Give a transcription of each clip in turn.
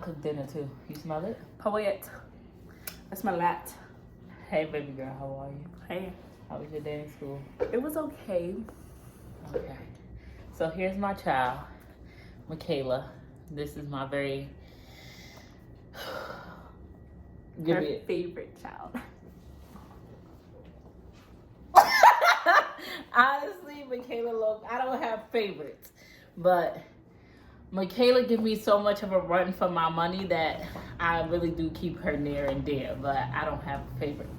cook dinner too. You smell it? Poet. I smell that. Hey, baby girl, how are you? Hey. How was your day in school? It was okay. Okay. So here's my child, Makayla. This is my very... Her favorite child. Honestly, Makayla, look, I don't have favorites, but Makayla gives me so much of a run for my money that I really do keep her near and dear, but I don't have a favorite.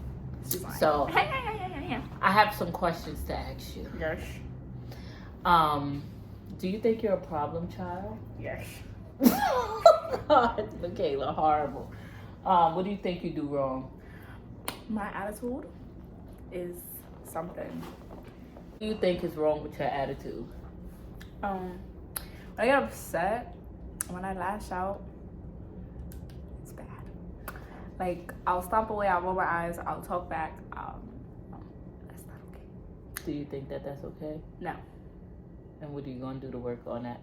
So I have some questions to ask you. Yes. Do you think you're a problem child? Yes. God, Makayla, horrible. What do you think you do wrong? My attitude is something. What do you think is wrong with your attitude? When I get upset, when I lash out, it's bad. Like, I'll stomp away, I'll roll my eyes, I'll talk back. That's not okay. Do you think that that's okay? No. And what are you going to do to work on that?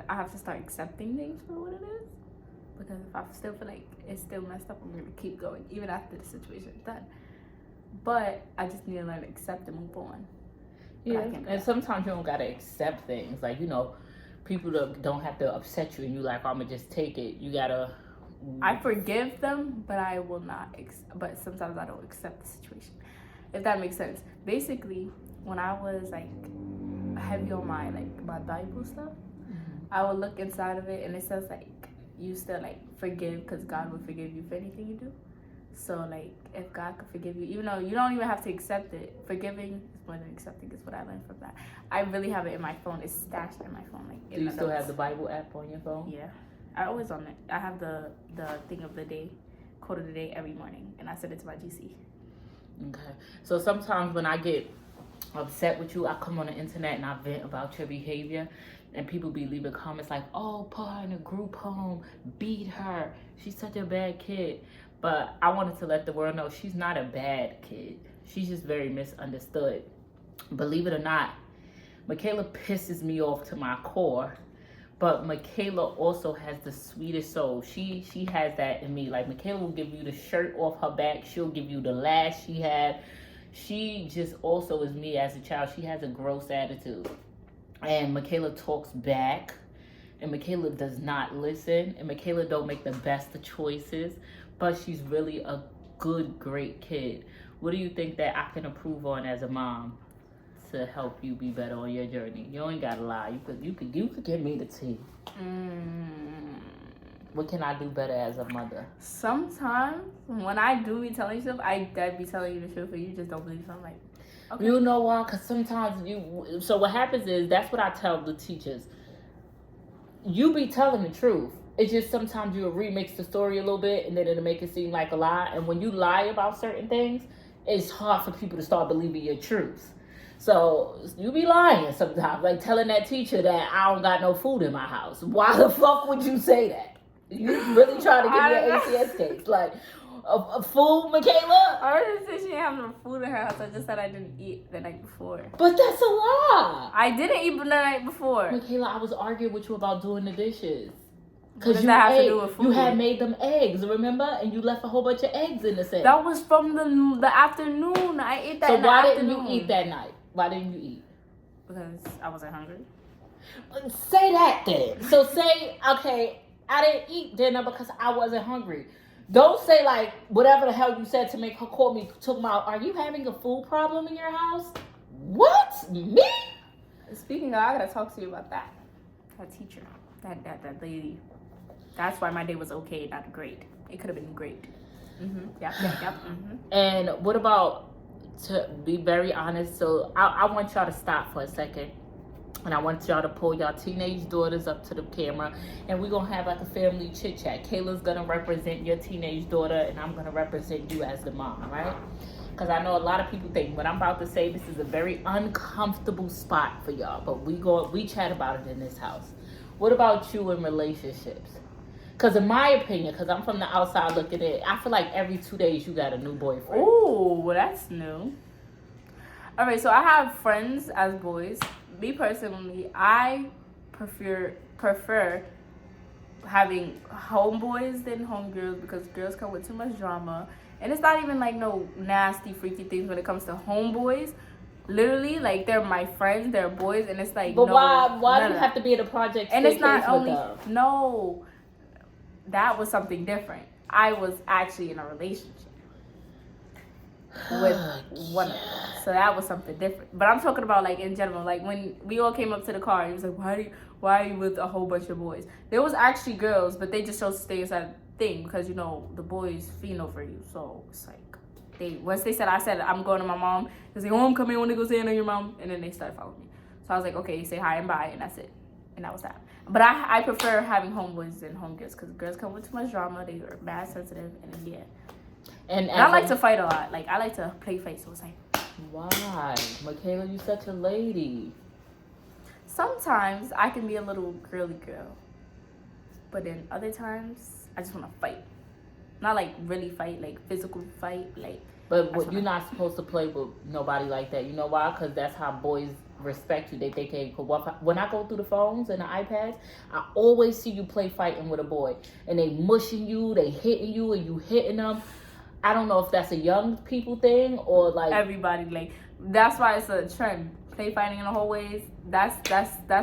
I have to start accepting things for what it is. Because if I still feel like it's still messed up, I'm going to keep going, even after the situation is done. But I just need to learn to accept and move on. Yeah, and sometimes you don't got to accept things. Like, you know, people don't have to upset you and you like, I'm going to just take it. You got to... I forgive them, but I will not. But sometimes I don't accept the situation. If that makes sense. Basically, when I was like heavy on my Bible stuff, I would look inside of it and it says like you still like forgive because God will forgive you for anything you do. So like if God could forgive you, even though you don't even have to accept it, forgiving is more than accepting is what I learned from that. I really have it in my phone. It's stashed in my phone. Like, do you still have the Bible app on your phone? Yeah. I always on it. I have the thing of the day, quote of the day every morning, and I send it to my GC. Okay. So sometimes when I get upset with you, I come on the internet and I vent about your behavior, and people be leaving comments like, oh, put her in a group home, beat her, she's such a bad kid. But I wanted to let the world know she's not a bad kid. She's just very misunderstood. Believe it or not, Makayla pisses me off to my core. But Makayla also has the sweetest soul. She has that in me. Like, Makayla will give you the shirt off her back. She'll give you the lash she had. She just also is me as a child. She has a gross attitude. And Makayla talks back. And Makayla does not listen. And Makayla don't make the best of choices. But she's really a good, great kid. What do you think that I can improve on as a mom to help you be better on your journey? You ain't gotta lie. You could give me the tea. What can I do better as a mother? Sometimes when I do be telling you stuff, I be telling you the truth, but you just don't believe. So I'm like, okay. You know why? Because sometimes so what happens is, that's what I tell the teachers. You be telling the truth. It's just sometimes you'll remix the story a little bit and then it'll make it seem like a lie. And when you lie about certain things, it's hard for people to start believing your truth. So you be lying sometimes, like telling that teacher that I don't got no food in my house. Why the fuck would you say that? You really trying to give me an ACS case? Like, a food, Makayla? I didn't say she didn't have no food in her house. I just said I didn't eat the night before. But that's a lie. I didn't eat the night before. Makayla, I was arguing with you about doing the dishes. Because you had made them eggs, remember? And you left a whole bunch of eggs in the sink. That was from the afternoon. I ate that in the afternoon. So why didn't you eat that night? Why didn't you eat? Because I wasn't hungry. Say that then. So say, okay, I didn't eat dinner because I wasn't hungry. Don't say like whatever the hell you said to make her call me, talking about, are you having a food problem in your house? What? Me? Speaking of, I gotta talk to you about that. That teacher. That lady. That's why my day was okay, not great. It could have been great. Yep. And what about, to be very honest, so I want y'all to stop for a second. And I want y'all to pull y'all teenage daughters up to the camera. And we're going to have like a family chit chat. Kayla's going to represent your teenage daughter. And I'm going to represent you as the mom, right? Because I know a lot of people think what I'm about to say, this is a very uncomfortable spot for y'all. But we chat about it in this house. What about you in relationships? Because in my opinion, because I'm from the outside looking in, I feel like every 2 days you got a new boyfriend. Ooh, well, that's new. All right, so I have friends as boys. Me personally, I prefer having homeboys than homegirls because girls come with too much drama. And it's not even like no nasty, freaky things when it comes to homeboys. Literally, like, they're my friends, they're boys, and it's like, but no, why do you have to be at a project? And it's not only, no, that was something different. I was actually in a relationship with one of them. So that was something different. But I'm talking about, like, in general, like, when we all came up to the car, he was like, why are you with a whole bunch of boys? There was actually girls, but they just chose to stay inside the thing because, you know, the boys fiend over you. So it's like, once they said, I'm going to my mom, they say, oh, I'm coming, I want to go say hello to your mom. And then they started following me. So I was like, okay, say hi and bye, and that's it. And that was that. But I prefer having homeboys than homegirls because girls come with too much drama. They are bad sensitive, and then, yeah. And I like to fight a lot. Like, I like to play fight, so it's like. Why? Makayla, you such a lady. Sometimes I can be a little girly girl. But then other times, I just want to fight. Not like really fight, like physical fight, like. But you're not supposed to play with nobody like that. You know why? Because that's how boys respect you. They think, hey, when I go through the phones and the iPads, I always see you play fighting with a boy. And they mushing you, they hitting you, and you hitting them. I don't know if that's a young people thing or like. Everybody, like, that's why it's a trend. Play fighting in the hallways. That's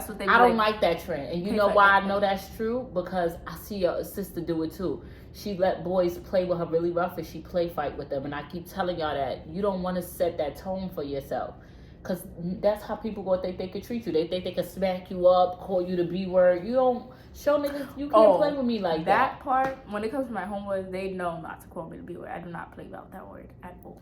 what they. I don't like that trend. And you know why I know that's true? Because I see your sister do it too. She let boys play with her really rough and she play fight with them. And I keep telling y'all that you don't want to set that tone for yourself. Because that's how people go think they can treat you. They think they can smack you up, call you the B word. You don't show niggas you can't play with me like that. That part, when it comes to my homeboys, they know not to call me the B word. I do not play about that word at all.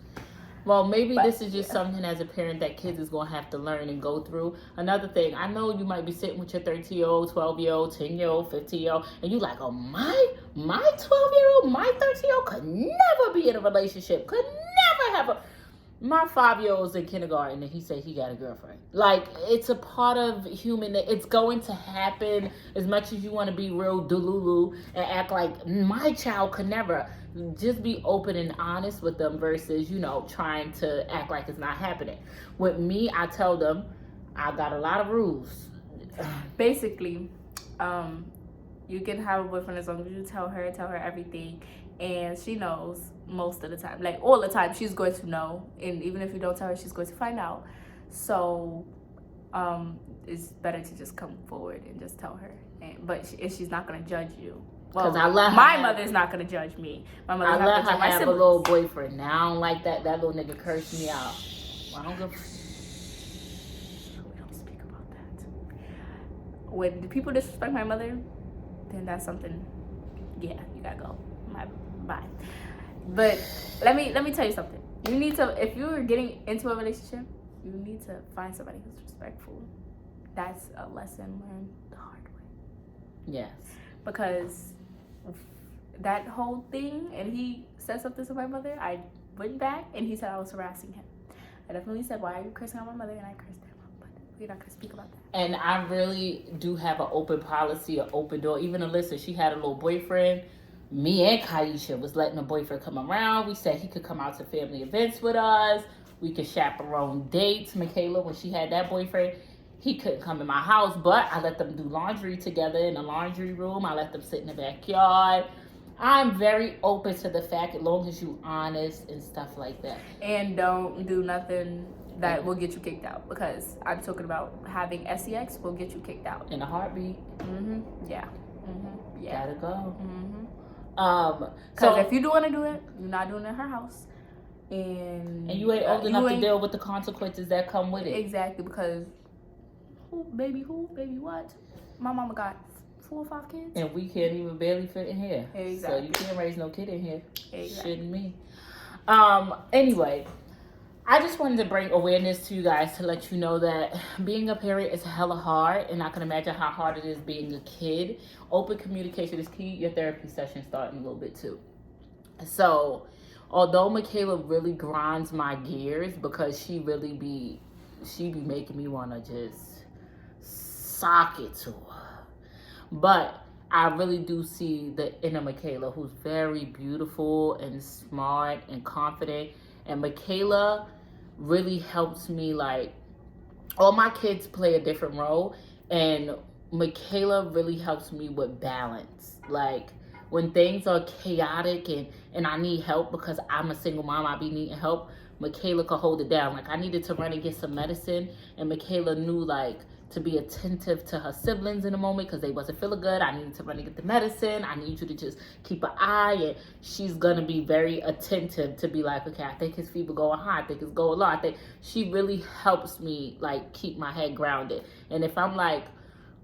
Well, maybe this is just something as a parent that kids is going to have to learn and go through. Another thing, I know you might be sitting with your 13-year-old, 12-year-old, 10-year-old, 15-year-old, and you like, oh, my 12-year-old, my 13-year-old could never be in a relationship, could never have a... My 5-year-old's in kindergarten, and he said he got a girlfriend. Like, it's a part of human... It's going to happen as much as you want to be real delulu and act like my child could never... Just be open and honest with them versus, you know, trying to act like it's not happening. With me, I tell them I got a lot of rules. Basically, you can have a boyfriend as long as you tell her everything, and she knows most of the time. Like, all the time, she's going to know. And even if you don't tell her, she's going to find out. So, it's better to just come forward and just tell her. But she's not going to judge you. Well, my mother's not gonna judge me. My mother's not gonna judge my siblings. I let her have a little boyfriend. Now I don't like that. That little nigga cursed me out. Well, I don't give. We don't speak about that. When the people disrespect my mother, then that's something. Yeah, you gotta go. Bye. But let me tell you something. You need to, if you're getting into a relationship, you need to find somebody who's respectful. That's a lesson learned the hard way. Yes. Because that whole thing, and he said something to my mother, I went back and he said I was harassing him. I definitely said, why are you cursing on my mother? And I cursed him, but we're not going to speak about that. And I really do have an open policy, an open door. Even Alyssa, she had a little boyfriend. Me and Kyesha was letting the boyfriend come around. We said he could come out to family events with us. We could chaperone dates. Makayla, when she had that boyfriend, he couldn't come in my house, but I let them do laundry together in the laundry room. I let them sit in the backyard. I'm very open to the fact as long as you honest and stuff like that. And don't do nothing that will get you kicked out, because I'm talking about having sex will get you kicked out. In a heartbeat. Yeah. Yeah. Gotta go. Because if you do want to do it, you're not doing it in her house. And you ain't old enough to deal with the consequences that come with it. Exactly, because who, baby what? My mama got 4 or 5 kids. And we can't even barely fit in here. Exactly. So you can't raise no kid in here. Exactly. Shouldn't me. Anyway, I just wanted to bring awareness to you guys to let you know that being a parent is hella hard, and I can imagine how hard it is being a kid. Open communication is key. Your therapy session starting a little bit too. So, although Makayla really grinds my gears because she be making me want to just sock it to her. But I really do see the inner Makayla, who's very beautiful and smart and confident. And Makayla really helps me, like, all my kids play a different role. And Makayla really helps me with balance. Like when things are chaotic and I need help because I'm a single mom, I be needing help. Makayla could hold it down. Like I needed to run and get some medicine, and Makayla knew like to be attentive to her siblings in a moment because they wasn't feeling good. I needed to run and get the medicine. I need you to just keep an eye, and she's gonna be very attentive to be like, okay, I think his fever going high. I think it's going low. I think she really helps me like keep my head grounded. And if I'm like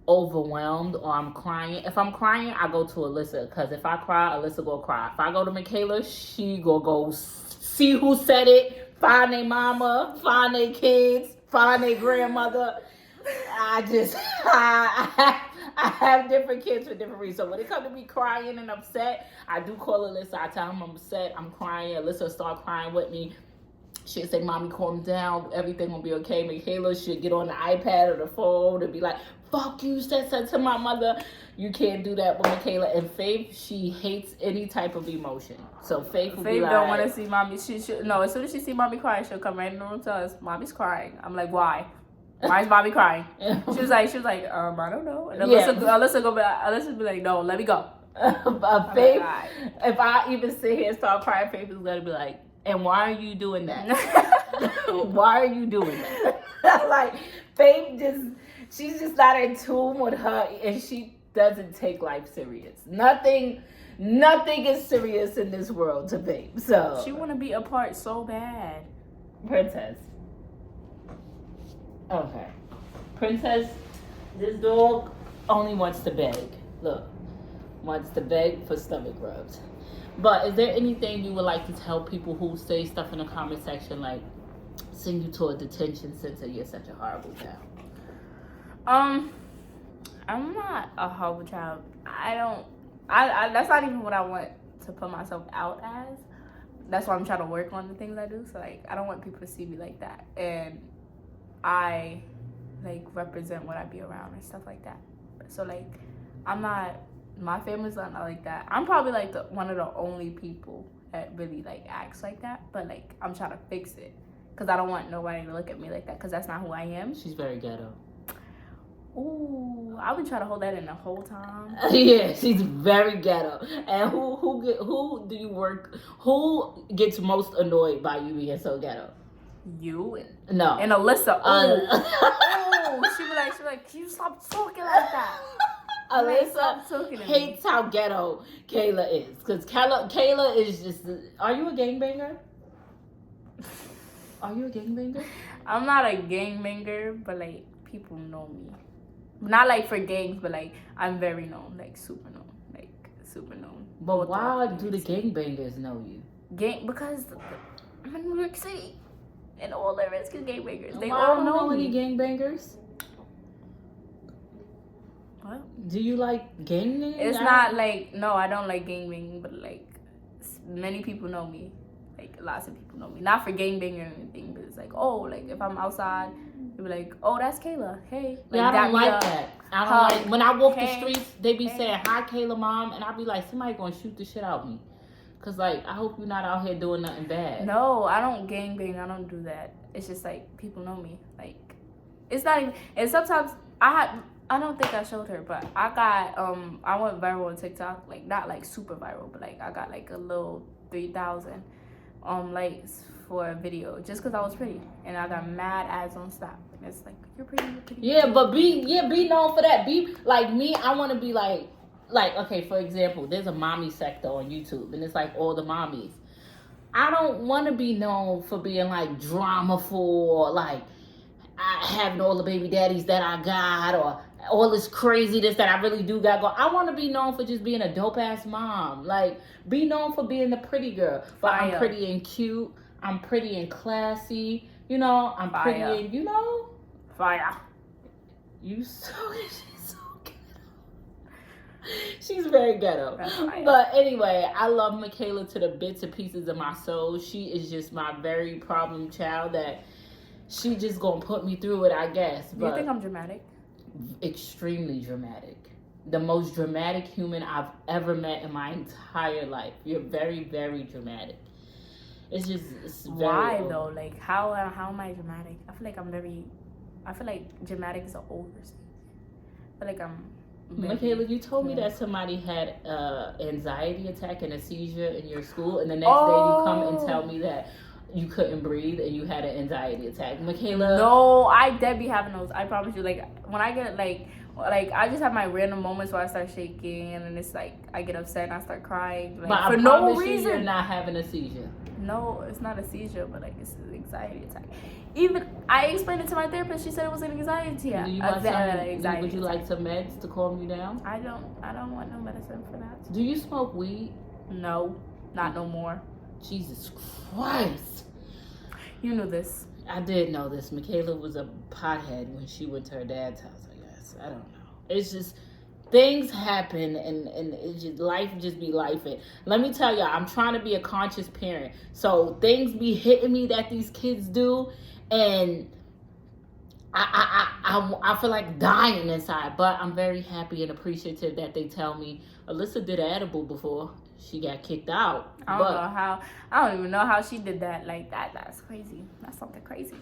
overwhelmed or I'm crying, if I'm crying, I go to Alyssa because if I cry, Alyssa go cry. If I go to Makayla, she go see who said it, find their mama, find their kids, find their grandmother. I have different kids for different reasons. So when it comes to me crying and upset, I do call Alyssa. I tell them I'm upset, I'm crying. Alyssa start crying with me. She'll say, "Mommy, calm down. Everything will be okay." Makayla should get on the iPad or the phone and be like, "Fuck you, said to my mother." You can't do that with Makayla. And Faith, she hates any type of emotion. So Faith will be like, don't want to see mommy. She should no. As soon as she see mommy crying, she'll come right in the room and tell us, "Mommy's crying." I'm like, "Why? Why is mommy crying?" She was like, I don't know. And Alyssa be like, "No, let me go." Faith, if I even sit here and start crying, Faith is gonna be like, "And why are you doing that? Why are you doing that?" Like Faith she's just not in tune with her, and she doesn't take life serious. Nothing is serious in this world to Faith. So she want to be apart so bad. Princess. Okay. Princess, this dog only wants to beg. Look, wants to beg for stomach rubs. But is there anything you would like to tell people who say stuff in the comment section like send you to a detention center, you're such a horrible child? I'm not a horrible child. I that's not even what I want to put myself out as. That's why I'm trying to work on the things I do. So like I don't want people to see me like that. And I like represent what I be around and stuff like that. So like my family's not like that. I'm probably like one of the only people that really like acts like that, but like I'm trying to fix it because I don't want nobody to look at me like that because that's not who I am. She's very ghetto. Ooh, I've been trying to hold that in the whole time. Yeah, she's very ghetto. And who do you work? Who gets most annoyed by you being so ghetto? You no and Alyssa. Oh, she be like, "Can you stop talking like that?" Alyssa hates how ghetto Kayla is because Kayla is just. Are you a gangbanger? Are you a gangbanger? I'm not a gangbanger, but like people know me. Not like for gangs, but like I'm very known, like super known. But why do the gangbangers know you? Because I'm in New York City, and all there is gangbangers. They Why all know any me. gangbangers? What? Do you like gangbanging? It's not like no, I don't like gangbanging, but like many people know me. Like lots of people know me. Not for gangbanging or anything, but it's like like if I'm outside. They be like, "Oh, that's Kayla. Hey." Like, yeah, I don't like that. I don't like when I walk the streets. They be saying, "Hi, Kayla, mom," and I be like, "Somebody gonna shoot the shit out of me." Cause like I hope you're not out here doing nothing bad. No, I don't gangbang. I don't do that. It's just like people know me. Like it's not even. And sometimes I don't think I showed her, but I got I went viral on TikTok. Like not like super viral, but like I got like a little 3,000 likes for a video just because I was pretty, and I got mad ads on stop. And it's like you're pretty. Yeah, but be known for that. Be like me. I want to be like okay. For example, there's a mommy sector on YouTube, and it's like all the mommies. I don't want to be known for being like dramaful or like having all the baby daddies that I got or all this craziness that I really do got going. I want to be known for just being a dope ass mom. Like be known for being the pretty girl, but I'm pretty and cute. I'm pretty and classy, I'm pretty and, Fire. She's so ghetto. She's very ghetto. But anyway, I love Makayla to the bits and pieces of my soul. She is just my very problem child that she just gonna put me through it, I guess. Do you think I'm dramatic? Extremely dramatic. The most dramatic human I've ever met in my entire life. You're very, very dramatic. It's very why old. Though? Like how am I dramatic? I feel like dramatic is an overstatement. feel like I'm. Makayla, you told me that somebody had anxiety attack and a seizure in your school, and the next day you come and tell me that you couldn't breathe and you had an anxiety attack. Makayla. No, I dead be having those. I promise you. Like when I get like I just have my random moments where I start shaking and it's like I get upset and I start crying. Like, but for I no reason. you're not having a seizure. No, it's not a seizure, but like it's an anxiety attack. Even I explained it to my therapist. She said it was an anxiety attack. Would you like some meds to calm you down? I don't want no medicine for that. Do you smoke weed? No, not no more. Jesus Christ. You knew this. I did know this. Makayla was a pothead when she went to her dad's house, I guess. I don't know. It's just things happen and it's just life just be life. Let me tell y'all, I'm trying to be a conscious parent. So things be hitting me that these kids do, and I feel like dying inside. But I'm very happy and appreciative that they tell me Alyssa did an edible before she got kicked out. I don't even know how she did that. Like that's crazy. That's something crazy.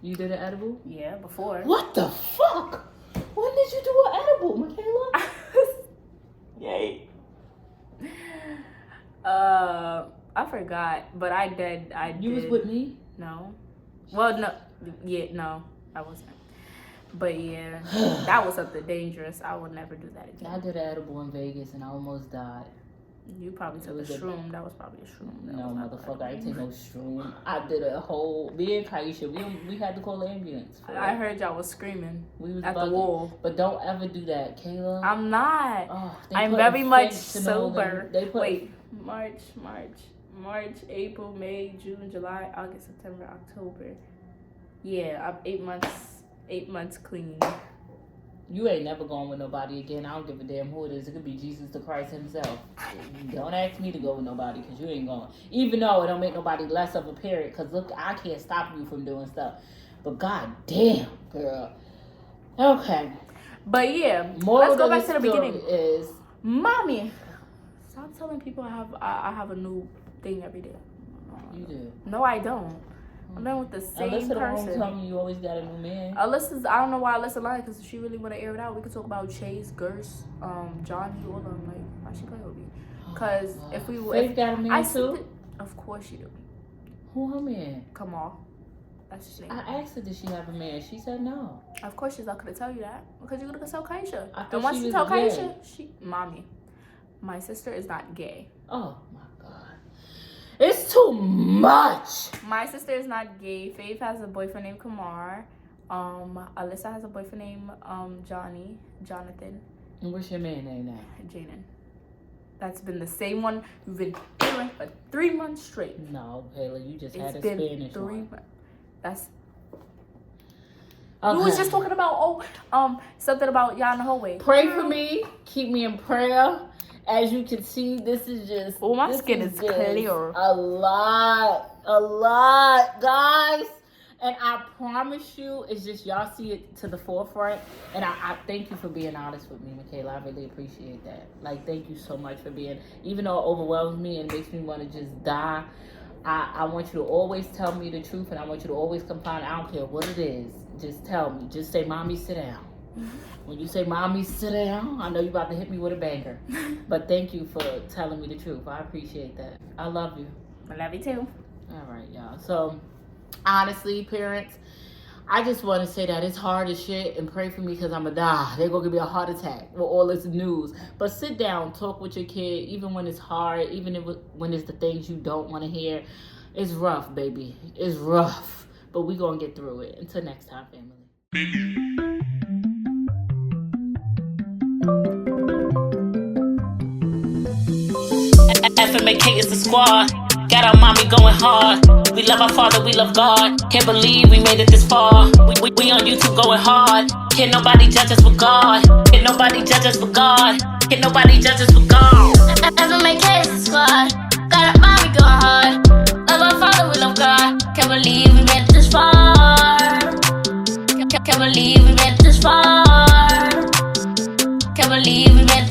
You did an edible? Yeah, before. What the fuck? When did you do an edible, Makayla? Yay. I forgot, but I did. You was with me? No. Well, no. Yeah, no, I wasn't. But yeah, that was something dangerous. I would never do that again. I did an edible in Vegas and I almost died. You probably took a shroom. That was probably a shroom. No, motherfucker, I didn't take no shroom. I did a whole. Me and Kyesha, we had to call the ambulance. I heard y'all was screaming. We was at the wall. But don't ever do that, Kayla. I'm not. I'm very much sober. Wait, March, April, May, June, July, August, September, October. Yeah, I'm 8 months clean. You ain't never going with nobody again. I don't give a damn who it is. It could be Jesus the Christ himself. Don't ask me to go with nobody because you ain't going. Even though it don't make nobody less of a parent, because look, I can't stop you from doing stuff. But god damn, girl. Okay. But yeah, let's go back to the beginning. Is mommy, stop telling people I have a new thing every day. You do. No, I don't. I'm done with the same person. Alyssa tell me you always got a new man. Alyssa's, I don't know why Alyssa lied, because if she really want to air it out, we could talk about Chase, Gerst, Johnny, all of them. Like, why she playing with me? Because if we were... Faith got a man too? Of course she do. Who her man? Come on. That's his name. I asked her, did she have a man? She said no. Of course she's not going to tell you that. Because you're going to tell Kyesha. And once you tell Kyesha, mommy, my sister is not gay. Oh, my God. It's too much. My sister is not gay. Faith has a boyfriend named Kamar. Alyssa has a boyfriend named Jonathan. And what's your man name now? Jaden. That's been the same one we've been doing for 3 months straight. No, Kayla, you just had a been Spanish 3 one. months. That's. Okay. You was just talking about something about y'all in the hallway. Pray for me. Keep me in prayer. As you can see, this is just... Oh, my skin is clear. A lot, guys. And I promise you, it's just y'all see it to the forefront. And I thank you for being honest with me, Makayla. I really appreciate that. Like, thank you so much for being... Even though it overwhelms me and makes me want to just die, I want you to always tell me the truth. And I want you to always confide. I don't care what it is. Just tell me. Just say, mommy, sit down. When you say, mommy, sit down, I know you're about to hit me with a banger. But thank you for telling me the truth. I appreciate that. I love you. I love you too. All right, y'all. So, honestly, parents, I just want to say that it's hard as shit and pray for me because I'm going to die. They're going to give me a heart attack with all this news. But sit down, talk with your kid, even when it's hard, even when it's the things you don't want to hear. It's rough, baby. It's rough. But we're going to get through it. Until next time, family. FMAK is the squad. Got our mommy going hard. We love our father, we love God. Can't believe we made it this far. We on YouTube going hard. Can't nobody judge us but God. Can't nobody judge us but God. Can't nobody judge us but God. FMAK is the squad. Got our mommy going hard. Love our father, we love God. Can't believe we made it this far. Can't believe we made it this far. Can't believe we made it